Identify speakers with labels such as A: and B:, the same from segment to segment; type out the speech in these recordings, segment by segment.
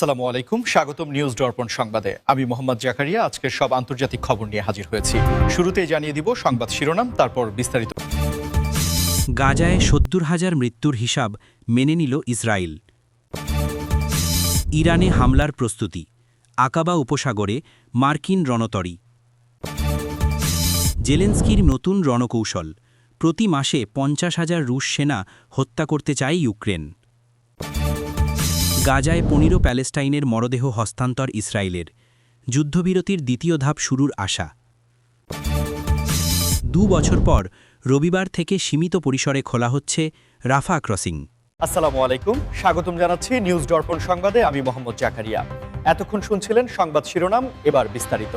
A: আসসালামু আলাইকুম, স্বাগতম নিউজ দর্পণ সংবাদে। আমি মোহাম্মদ জাকারিয়া আজকের সব আন্তর্জাতিক খবর নিয়ে হাজির হয়েছি। শুরুতেই জানিয়ে দিব সংবাদ শিরোনাম, তারপর বিস্তারিত।
B: গাজায় ৭০,০০০ মৃত্যুর হিসাব মেনে নিল ইসরায়েল। ইরানে হামলার প্রস্তুতি, আকাবা উপসাগরে মার্কিন রণতরী। জেলেনস্কির নতুন রণকৌশল, প্রতি মাসে ৫০,০০০ রুশ সেনা হত্যা করতে চায় ইউক্রেন। গাজায় ১৫ প্যালেস্টাইনের মরদেহ হস্তান্তর ইসরায়েলের, যুদ্ধবিরতির দ্বিতীয় ধাপ শুরুর আশা। ২ বছর পর রবিবার থেকে সীমিত পরিসরে খোলা হচ্ছে রাফা ক্রসিং।
A: আসসালামু আলাইকুম, স্বাগতম জানাচ্ছি নিউজ দর্পণ সংবাদে। আমি মোহাম্মদ জাকারিয়া। এতক্ষণ শুনছিলেন সংবাদ শিরোনাম, এবার বিস্তারিত।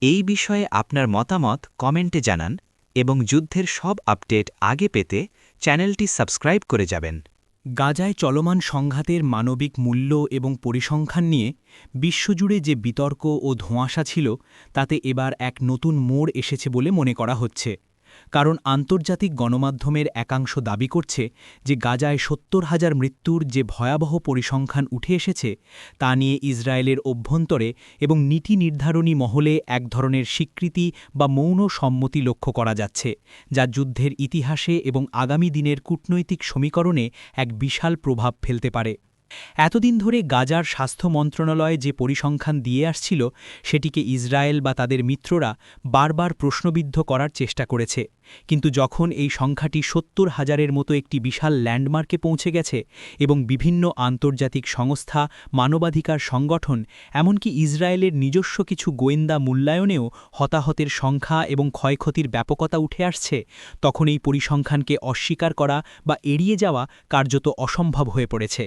C: এই বিষয়ে আপনার মতামত কমেন্টে জানান এবং যুদ্ধের সব আপডেট আগে পেতে চ্যানেলটি সাবস্ক্রাইব করে যাবেন।
B: গাজায় চলমান সংঘাতের মানবিক মূল্য এবং পরিসংখ্যান নিয়ে বিশ্বজুড়ে যে বিতর্ক ও ধোঁয়াশা ছিল, তাতে এবার এক নতুন মোড় এসেছে বলে মনে করা হচ্ছে। কারণ আন্তর্জাতিক গণমাধ্যমের একাংশ দাবি করছে যে গাজায় ৭০,০০০ মৃত্যুর যে ভয়াবহ পরিসংখ্যান উঠে এসেছে, তা নিয়ে ইসরায়েলের অভ্যন্তরে এবং নীতি নির্ধারণী মহলে এক ধরনের স্বীকৃতি বা মৌন সম্মতি লক্ষ্য করা যাচ্ছে, যা যুদ্ধের ইতিহাসে এবং আগামী দিনের কূটনৈতিক সমীকরণে এক বিশাল প্রভাব ফেলতে পারে। এতদিন ধরে গাজার স্বাস্থ্য মন্ত্রণালয় যে পরিসংখ্যান দিয়ে আসছিল, সেটিকে ইসরায়েল বা তাদের মিত্ররা বারবার প্রশ্নবিদ্ধ করার চেষ্টা করেছে। কিন্তু যখন এই সংখ্যাটি ৭০,০০০-এর মতো একটি বিশাল ল্যান্ডমার্কে পৌঁছে গেছে এবং বিভিন্ন আন্তর্জাতিক সংস্থা, মানবাধিকার সংগঠন, এমনকি ইসরায়েলের নিজস্ব কিছু গোয়েন্দা মূল্যায়নেও হতাহতের সংখ্যা এবং ক্ষয়ক্ষতির ব্যাপকতা উঠে আসছে, তখন এই পরিসংখ্যানকে অস্বীকার করা বা এড়িয়ে যাওয়া কার্যত অসম্ভব হয়ে পড়েছে।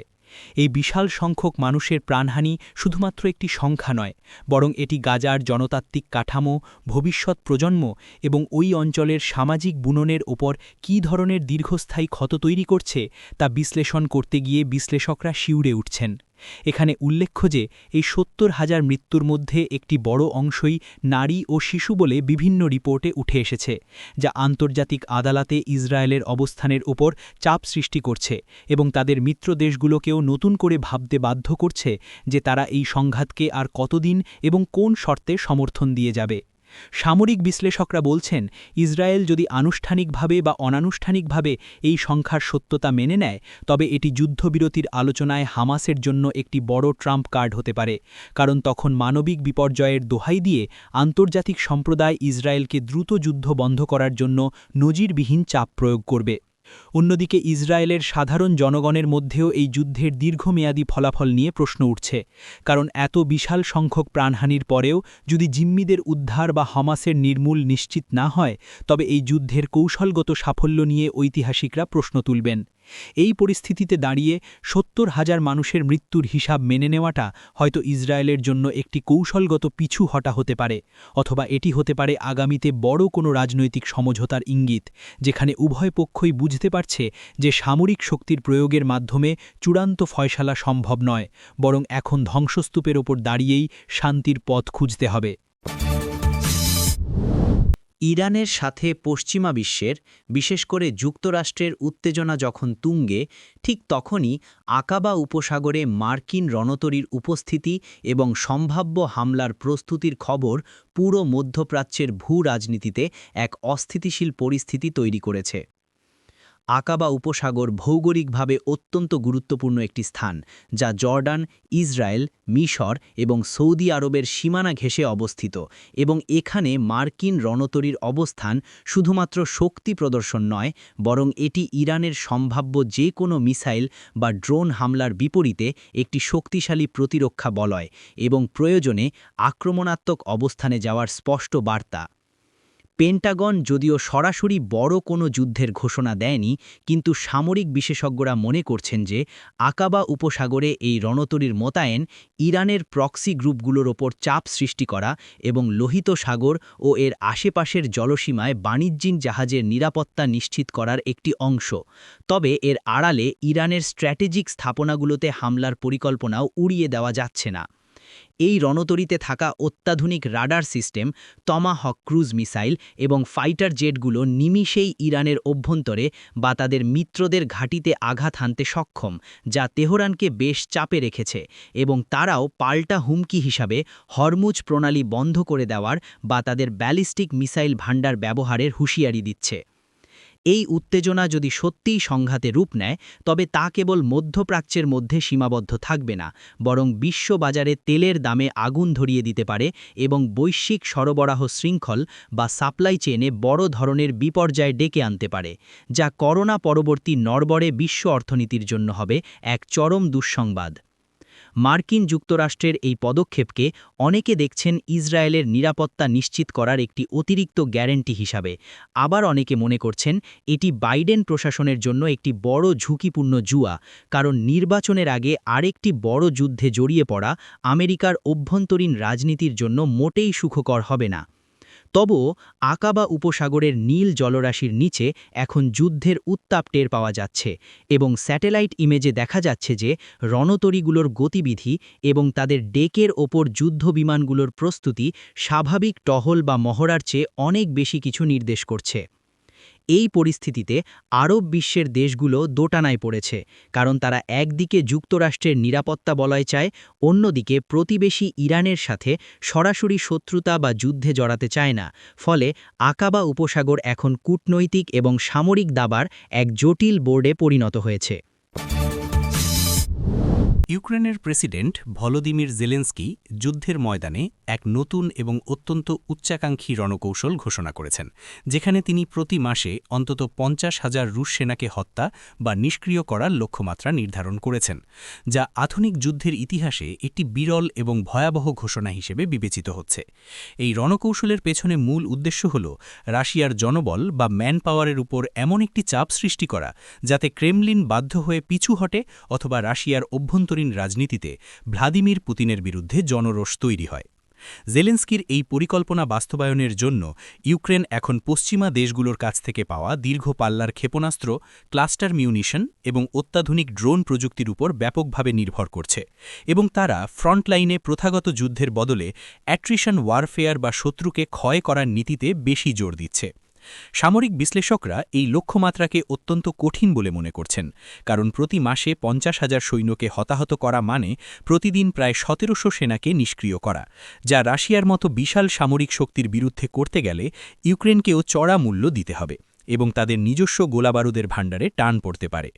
B: এই বিশাল সংখ্যক মানুষের প্রাণহানি শুধুমাত্র একটি সংখ্যা নয়, বরং এটি গাজার জনতাত্ত্বিক কাঠামো, ভবিষ্যৎ প্রজন্ম এবং ওই অঞ্চলের সামাজিক বুননের ওপর কী ধরনের দীর্ঘস্থায়ী ক্ষত তৈরি করছে তা বিশ্লেষণ করতে গিয়ে বিশ্লেষকরা শিউরে উঠছেন। এখানে উল্লেখ্য যে এই ৭০,০০০ মৃত্যুর মধ্যে একটি বড় অংশই নারী ও শিশু বলে বিভিন্ন রিপোর্টে উঠে এসেছে, যা আন্তর্জাতিক আদালতে ইসরায়েলের অবস্থানের ওপর চাপ সৃষ্টি করছে এবং তাদের মিত্র দেশগুলোকেও নতুন করে ভাবতে বাধ্য করছে যে তারা এই সংঘাতকে আর কতদিন এবং কোন শর্তে সমর্থন দিয়ে যাবে। সামরিক বিশ্লেষকরা বলছেন, ইসরায়েল যদি আনুষ্ঠানিকভাবে বা অনানুষ্ঠানিকভাবে এই সংখ্যার সত্যতা মেনে নেয়, তবে এটি যুদ্ধবিরতির আলোচনায় হামাসের জন্য একটি বড় ট্রাম্প কার্ড হতে পারে, কারণ তখন মানবিক বিপর্যয়ের দোহাই দিয়ে আন্তর্জাতিক সম্প্রদায় ইসরায়েলকে দ্রুত যুদ্ধ বন্ধ করার জন্য নজিরবিহীন চাপ প্রয়োগ করবে। অন্যদিকে ইসরায়েলের সাধারণ জনগণের মধ্যেও এই যুদ্ধের দীর্ঘমেয়াদী ফলাফল নিয়ে প্রশ্ন উঠছে, কারণ এত বিশাল সংখ্যক প্রাণহানির পরেও যদি জিম্মিদের উদ্ধার বা হামাসের নির্মূল নিশ্চিত না হয়, তবে এই যুদ্ধের কৌশলগত সাফল্য নিয়ে ঐতিহাসিকরা প্রশ্ন তুলবেন। এই পরিস্থিতিতে দাঁড়িয়ে ৭০,০০০ মানুষের মৃত্যুর হিসাব মেনে নেওয়াটা হয়তো ইসরায়েলের জন্য একটি কৌশলগত পিছু হটা হতে পারে, অথবা এটি হতে পারে আগামীতে বড় কোনো রাজনৈতিক সমঝোতার ইঙ্গিত, যেখানে উভয় পক্ষই বুঝতে পারছে যে সামরিক শক্তির প্রয়োগের মাধ্যমে চূড়ান্ত ফয়সালা সম্ভব নয়, বরং এখন ধ্বংসস্তূপের ওপর দাঁড়িয়েই শান্তির পথ খুঁজতে হবে।
C: ইরানের সাথে পশ্চিমা বিশ্বের, বিশেষ করে যুক্তরাষ্ট্রের উত্তেজনা যখন তুঙ্গে, ঠিক তখনই আকাবা উপসাগরে মার্কিন রণতরীর উপস্থিতি এবং সম্ভাব্য হামলার প্রস্তুতির খবর পুরো মধ্যপ্রাচ্যের ভূ-রাজনীতিতে এক অস্থিতিশীল পরিস্থিতি তৈরি করেছে। আকাবা উপসাগর ভৌগোলিকভাবে অত্যন্ত গুরুত্বপূর্ণ একটি স্থান, যা জর্ডান, ইসরায়েল, মিশর এবং সৌদি আরবের সীমানা ঘেঁষে অবস্থিত, এবং এখানে মার্কিন রণতরীর অবস্থান শুধুমাত্র শক্তি প্রদর্শন নয়, বরং এটি ইরানের সম্ভাব্য যে কোনো মিসাইল বা ড্রোন হামলার বিপরীতে একটি শক্তিশালী প্রতিরক্ষা বলয় এবং প্রয়োজনে আক্রমণাত্মক অবস্থানে যাওয়ার স্পষ্ট বার্তা। পেন্টাগন যদিও সরাসরি বড় কোনো যুদ্ধের ঘোষণা দেয়নি, কিন্তু সামরিক বিশেষজ্ঞরা মনে করছেন যে আকাবা উপসাগরে এই রণতরীর মোতায়েন ইরানের প্রক্সি গ্রুপগুলোর ওপর চাপ সৃষ্টি করা এবং লোহিত সাগর ও এর আশেপাশের জলসীমায় বাণিজ্যিক জাহাজের নিরাপত্তা নিশ্চিত করার একটি অংশ। তবে এর আড়ালে ইরানের স্ট্র্যাটেজিক স্থাপনাগুলোতে হামলার পরিকল্পনাও উড়িয়ে দেওয়া যাচ্ছে না। এই রণতরীতে থাকা অত্যাধুনিক radar system, Tomahawk cruise missile এবং ফাইটার জেটগুলো নিমিষেই ইরানের অভ্যন্তরে বা তাদের মিত্রদের ঘাঁটিতে আঘাত হানতে সক্ষম, যা তেহরানকে বেশ চাপে রেখেছে এবং তারাও পাল্টা হুমকি হিসাবে হরমুজ প্রণালী বন্ধ করে দেওয়ার বা তাদের ব্যালিস্টিক মিসাইল ভান্ডার ব্যবহারের হুঁশিয়ারি দিচ্ছে। এই উত্তেজনা যদি সত্যিই সংঘাতে রূপ নেয়, তবে তা কেবল মধ্যপ্রাচ্যের মধ্যে সীমাবদ্ধ থাকবে না, বরং বিশ্ববাজারে তেলের দামে আগুন ধরিয়ে দিতে পারে এবং বৈশ্বিক সরবরাহ শৃঙ্খল বা সাপ্লাই চেইনে বড় ধরনের বিপর্যয় ডেকে আনতে পারে, যা করোনা পরবর্তী নড়বড়ে বিশ্ব অর্থনীতির জন্য হবে এক চরম দুঃসংবাদ। মার্কিন যুক্তরাষ্ট্রের এই পদক্ষেপকে অনেকে দেখছেন ইসরায়েলের নিরাপত্তা নিশ্চিত করার একটি অতিরিক্ত গ্যারান্টি হিসাবে, আবার অনেকে মনে করছেন এটি বাইডেন প্রশাসনের জন্য একটি বড় ঝুঁকিপূর্ণ জুয়া, কারণ নির্বাচনের আগে আরেকটি বড় যুদ্ধে জড়িয়ে পড়া আমেরিকার অভ্যন্তরীণ রাজনীতির জন্য মোটেই সুখকর হবে না। তবুও আকাবা উপসাগরের নীল জলরাশির নিচে এখন যুদ্ধের উত্তাপ টের পাওয়া যাচ্ছে এবং স্যাটেলাইট ইমেজে দেখা যাচ্ছে যে রণতরীগুলোর গতিবিধি এবং তাদের ডেকের ওপর যুদ্ধবিমানগুলোর প্রস্তুতি স্বাভাবিক টহল বা মহড়ার চেয়ে অনেক বেশি কিছু নির্দেশ করছে। এই পরিস্থিতিতে আরব বিশ্বের দেশগুলো দোটানায় পড়েছে, কারণ তারা একদিকে যুক্তরাষ্ট্রের নিরাপত্তা বলয় চায়, অন্যদিকে প্রতিবেশী ইরানের সাথে সরাসরি শত্রুতা বা যুদ্ধে জড়াতে চায় না। ফলে আকাবা উপসাগর এখন কূটনৈতিক এবং সামরিক দাবার এক জটিল বোর্ডে পরিণত হয়েছে।
B: ইউক্রেনের প্রেসিডেন্ট ভলোদিমির জেলেন্সকি যুদ্ধের ময়দানে এক নতুন এবং অত্যন্ত উচ্চাকাঙ্ক্ষী রণকৌশল ঘোষণা করেছেন, যেখানে তিনি প্রতি মাসে অন্তত 50,000 রুশ সেনাকে হত্যা বা নিষ্ক্রিয় করার লক্ষ্যমাত্রা নির্ধারণ করেছেন, যা আধুনিক যুদ্ধের ইতিহাসে একটি বিরল এবং ভয়াবহ ঘোষণা হিসেবে বিবেচিত হচ্ছে। এই রণকৌশলের পেছনে মূল উদ্দেশ্য হল রাশিয়ার জনবল বা ম্যান পাওয়ারের উপর এমন একটি চাপ সৃষ্টি করা, যাতে ক্রেমলিন বাধ্য হয়ে পিছু হটে অথবা রাশিয়ার অভ্যন্তরীণ রাজনীতিতে ভ্লাদিমির পুতিনের বিরুদ্ধে জনরোষ তৈরি হয়। জেলেন্সকির এই পরিকল্পনা বাস্তবায়নের জন্য ইউক্রেন এখন পশ্চিমা দেশগুলোর কাছ থেকে পাওয়া দীর্ঘ পাল্লার ক্ষেপণাস্ত্র, ক্লাস্টার মিউনিশন এবং অত্যাধুনিক ড্রোন প্রযুক্তির উপর ব্যাপকভাবে নির্ভর করছে, এবং তারা ফ্রন্টলাইনে প্রথাগত যুদ্ধের বদলে অ্যাট্রিশন ওয়ারফেয়ার বা শত্রুকে ক্ষয় করার নীতিতে বেশি জোর দিচ্ছে। সামরিক বিশ্লেষকরা এই লক্ষ্যমাত্রাকে অত্যন্ত কঠিন বলে মনে করছেন, কারণ প্রতি মাসে 50,000 সৈন্যকে হতাহত করা মানে প্রতিদিন প্রায় 1700 সেনাকে নিষ্ক্রিয় করা, যা রাশিয়ার মতো বিশাল সামরিক শক্তির বিরুদ্ধে করতে গেলে ইউক্রেনকেও চড়া মূল্য দিতে হবে এবং তাদের নিজস্ব গোলাবারুদের ভাণ্ডারে টান পড়তে পারে।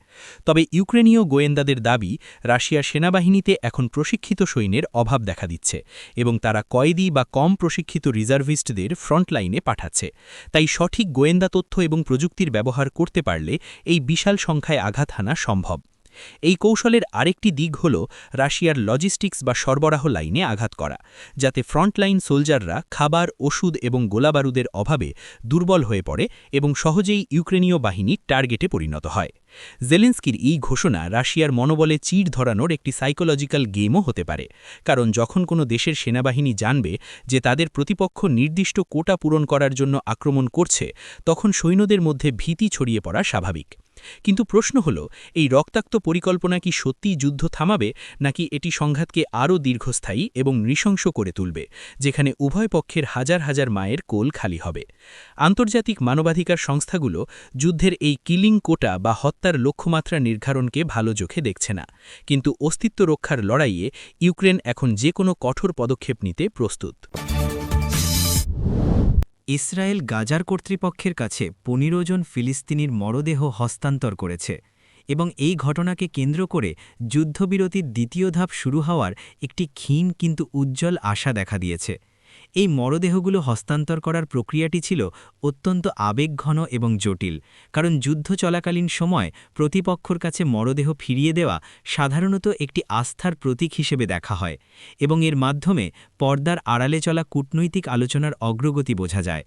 B: তবে ইউক্রেনীয় গোয়েন্দাদের দাবি, রাশিয়ার সেনাবাহিনীতে এখন প্রশিক্ষিত সৈন্যের অভাব দেখা দিচ্ছে এবং তারা কয়েদি বা কম প্রশিক্ষিত রিজার্ভিস্টদের ফ্রন্টলাইনে পাঠাচ্ছে। তাই সঠিক গোয়েন্দা তথ্য এবং প্রযুক্তির ব্যবহার করতে পারলে এই বিশাল সংখ্যায় আঘাত হানা সম্ভব। এই কৌশলের আরেকটি দিক হল রাশিয়ার লজিস্টিক্স বা সরবরাহ লাইনে আঘাত করা, যাতে ফ্রন্টলাইন সোলজাররা খাবার, ওষুধ এবং গোলাবারুদের অভাবে দুর্বল হয়ে পড়ে এবং সহজেই ইউক্রেনীয় বাহিনী টার্গেটে পরিণত হয়। জেলেন্সকির এই ঘোষণা রাশিয়ার মনোবলে চিড় ধরানোর একটি সাইকোলজিক্যাল গেমও হতে পারে, কারণ যখন কোনো দেশের সেনাবাহিনী জানবে যে তাদের প্রতিপক্ষ নির্দিষ্ট কোটা পূরণ করার জন্য আক্রমণ করছে, তখন সৈন্যদের মধ্যে ভীতি ছড়িয়ে পড়া স্বাভাবিক। কিন্তু প্রশ্ন হল, এই রক্তাক্ত পরিকল্পনা কি সত্যিই যুদ্ধ থামাবে, নাকি এটি সংঘাতকে আরও দীর্ঘস্থায়ী এবং নৃশংস করে তুলবে, যেখানে উভয় পক্ষের হাজার হাজার মায়ের কোল খালি হবে? আন্তর্জাতিক মানবাধিকার সংস্থাগুলো যুদ্ধের এই কিলিং কোটা বা হত্যার লক্ষ্যমাত্রা নির্ধারণকে ভালো চোখে দেখছে না, কিন্তু অস্তিত্ব রক্ষার লড়াইয়ে ইউক্রেন এখন যে কোনো কঠোর পদক্ষেপ নিতে প্রস্তুত।
D: ইসরায়েল গাজার কর্তৃপক্ষের কাছে 15 জন ফিলিস্তিনির মরদেহ হস্তান্তর করেছে এবং এই ঘটনাকে কেন্দ্র করে যুদ্ধবিরতির দ্বিতীয় ধাপ শুরু হওয়ার একটি ক্ষীণ কিন্তু উজ্জ্বল আশা দেখা দিয়েছে। এই মরদেহগুলো হস্তান্তর করার প্রক্রিয়াটি ছিল অত্যন্ত আবেগঘন এবং জটিল, কারণ যুদ্ধ চলাকালীন সময় প্রতিপক্ষর কাছে মরদেহ ফিরিয়ে দেওয়া সাধারণত একটি আস্থার প্রতীক হিসেবে দেখা হয় এবং এর মাধ্যমে পর্দার আড়ালে চলা কূটনৈতিক আলোচনার অগ্রগতি বোঝা যায়।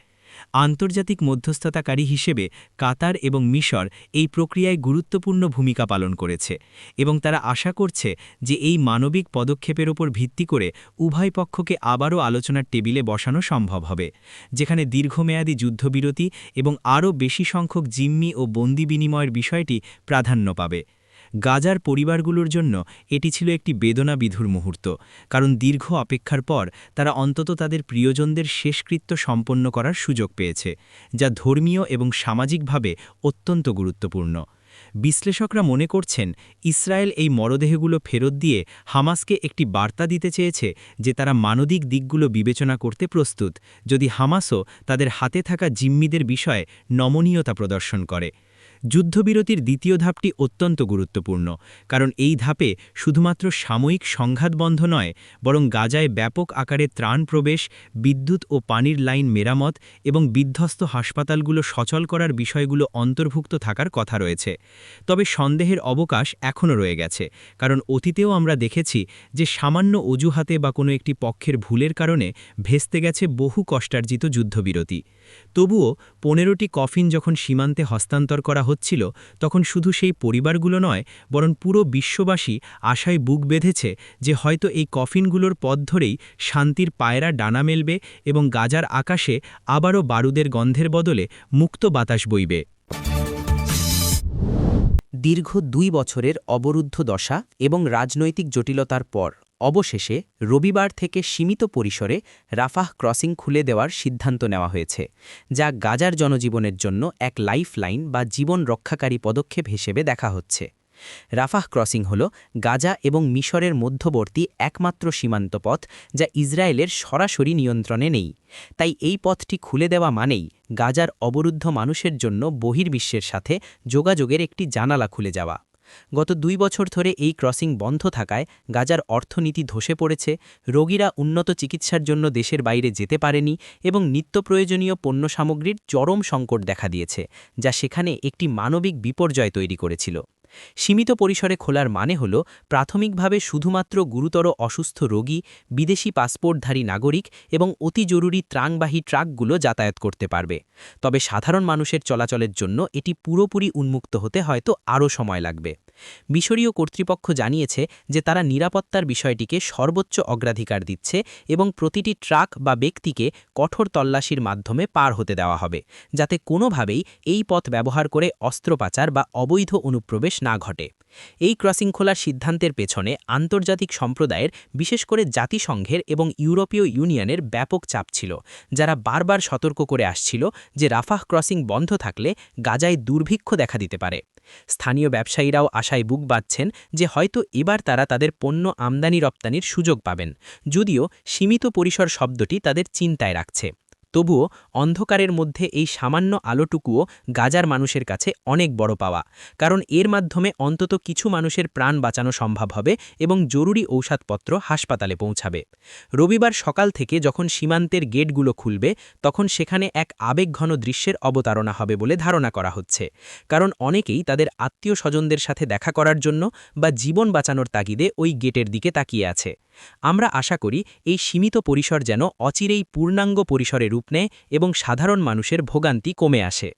D: আন্তর্জাতিক মধ্যস্থতাকারী হিসেবে কাতার এবং মিশর এই প্রক্রিয়ায় গুরুত্বপূর্ণ ভূমিকা পালন করেছে এবং তারা আশা করছে যে এই মানবিক পদক্ষেপের ওপর ভিত্তি করে উভয় পক্ষকে আবারও আলোচনার টেবিলে বসানো সম্ভব হবে, যেখানে দীর্ঘমেয়াদী যুদ্ধবিরতি এবং আরও বেশি সংখ্যক জিম্মি ও বন্দি বিনিময়ের বিষয়টি প্রাধান্য পাবে।
B: গাজার পরিবারগুলোর জন্য এটি ছিল একটি বেদনাবিধুর মুহূর্ত, কারণ দীর্ঘ অপেক্ষার পর তারা অন্তত তাদের প্রিয়জনদের শেষকৃত্য সম্পন্ন করার সুযোগ পেয়েছে, যা ধর্মীয় এবং সামাজিকভাবে অত্যন্ত গুরুত্বপূর্ণ। বিশ্লেষকরা মনে করছেন ইসরায়েল এই মরদেহগুলো ফেরত দিয়ে হামাসকে একটি বার্তা দিতে চেয়েছে যে তারা মানবিক দিকগুলো বিবেচনা করতে প্রস্তুত, যদি হামাসও তাদের হাতে থাকা জিম্মিদের বিষয়ে নমনীয়তা প্রদর্শন করে। যুদ্ধবিরতির দ্বিতীয় ধাপটি অত্যন্ত গুরুত্বপূর্ণ, কারণ এই ধাপে শুধুমাত্র সাময়িক সংঘাত বন্ধ নয়, বরং গাজায় ব্যাপক আকারে ত্রাণ প্রবেশ, বিদ্যুৎ ও পানির লাইন মেরামত এবং বিধ্বস্ত হাসপাতালগুলো সচল করার বিষয়গুলো অন্তর্ভুক্ত থাকার কথা রয়েছে। তবে সন্দেহের অবকাশ এখনও রয়ে গেছে, কারণ অতীতেও আমরা দেখেছি যে সামান্য অজুহাতে বা কোনো একটি পক্ষের ভুলের কারণে ভেস্তে গেছে বহু কষ্টার্জিত যুদ্ধবিরতি। তবুও ১৫টি কফিন যখন সীমান্তে হস্তান্তর করা হচ্ছিল, তখন শুধু সেই পরিবারগুলো নয়, বরং পুরো বিশ্ববাসী আশায় বুক বেঁধেছে যে হয়তো এই কফিনগুলোর পথ ধরেই শান্তির পায়রা ডানা মেলবে এবং গাজার আকাশে আবারও বারুদের গন্ধের বদলে মুক্ত বাতাস বইবে।
C: দীর্ঘ ২ বছরের অবরুদ্ধ দশা এবং রাজনৈতিক জটিলতার পর অবশেষে রবিবার থেকে সীমিত পরিসরে রাফাহ ক্রসিং খুলে দেওয়ার সিদ্ধান্ত নেওয়া হয়েছে, যা গাজার জনজীবনের জন্য এক লাইফলাইন বা জীবন রক্ষাকারী পদক্ষেপ হিসেবে দেখা হচ্ছে। রাফাহ ক্রসিং হল গাজা এবং মিশরের মধ্যবর্তী একমাত্র সীমান্ত পথ যা ইসরায়েলের সরাসরি নিয়ন্ত্রণে নেই। তাই এই পথটি খুলে দেওয়া মানেই গাজার অবরুদ্ধ মানুষের জন্য বহির্বিশ্বের সাথে যোগাযোগের একটি জানালা খুলে যাওয়া। গত ২ বছর ধরে এই ক্রসিং বন্ধ থাকায় গাজার অর্থনীতি ধসে পড়েছে, রোগীরা উন্নত চিকিৎসার জন্য দেশের বাইরে যেতে পারেনি এবং নিত্যপ্রয়োজনীয় পণ্য সামগ্রীর চরম সংকট দেখা দিয়েছে, যা সেখানে একটি মানবিক বিপর্যয় তৈরি করেছিল। সীমিত পরিসরে খোলার মানে হল প্রাথমিকভাবে শুধুমাত্র গুরুতর অসুস্থ রোগী, বিদেশি পাসপোর্টধারী নাগরিক এবং অতি জরুরি ত্রাণবাহী ট্রাকগুলো যাতায়াত করতে পারবে। তবে সাধারণ মানুষের চলাচলের জন্য এটি পুরোপুরি উন্মুক্ত হতে হয়তো আরও সময় লাগবে। মিশরীয় কর্তৃপক্ষ জানিয়েছে যে তারা নিরাপত্তার বিষয়টিকে সর্বোচ্চ অগ্রাধিকার দিচ্ছে এবং প্রতিটি ট্রাক বা ব্যক্তিকে কঠোর তল্লাশির মাধ্যমে পার হতে দেওয়া হবে, যাতে কোনোভাবেই এই পথ ব্যবহার করে অস্ত্র পাচার বা অবৈধ অনুপ্রবেশ না ঘটে। এই ক্রসিং খোলার সিদ্ধান্তের পেছনে আন্তর্জাতিক সম্প্রদায়ের, বিশেষ করে জাতিসংঘের এবং ইউরোপীয় ইউনিয়নের ব্যাপক চাপ ছিল, যারা বারবার সতর্ক করে আসছিল যে রাফাহ ক্রসিং বন্ধ থাকলে গাজায় দুর্ভিক্ষ দেখা দিতে পারে। স্থানীয় ব্যবসায়ীরাও আশায় বুক বাঁধছেন যে হয়তো এবার তারা তাদের পণ্য আমদানি রপ্তানির সুযোগ পাবেন, যদিও সীমিত পরিসর শব্দটি তাদের চিন্তায় রাখছে। তবুও অন্ধকারের মধ্যে এই সামান্য আলোটুকুও গাজার মানুষের কাছে অনেক বড় পাওয়া, কারণ এর মাধ্যমে অন্তত কিছু মানুষের প্রাণ বাঁচানো সম্ভব হবে এবং জরুরি ঔষধপত্র হাসপাতালে পৌঁছাবে। রবিবার সকাল থেকে যখন সীমান্তের গেটগুলো খুলবে, তখন সেখানে এক আবেগঘন দৃশ্যের অবতারণা হবে বলে ধারণা করা হচ্ছে, কারণ অনেকেই তাদের আত্মীয় স্বজনদের সাথে দেখা করার জন্য বা জীবন বাঁচানোর তাগিদে ওই গেটের দিকে তাকিয়ে আছে। আমরা আশা করি এই সীমিত পরিসর যেন অচিরেই পূর্ণাঙ্গ পরিসরে রূপ নেয় এবং সাধারণ মানুষের ভোগান্তি কমে আসে।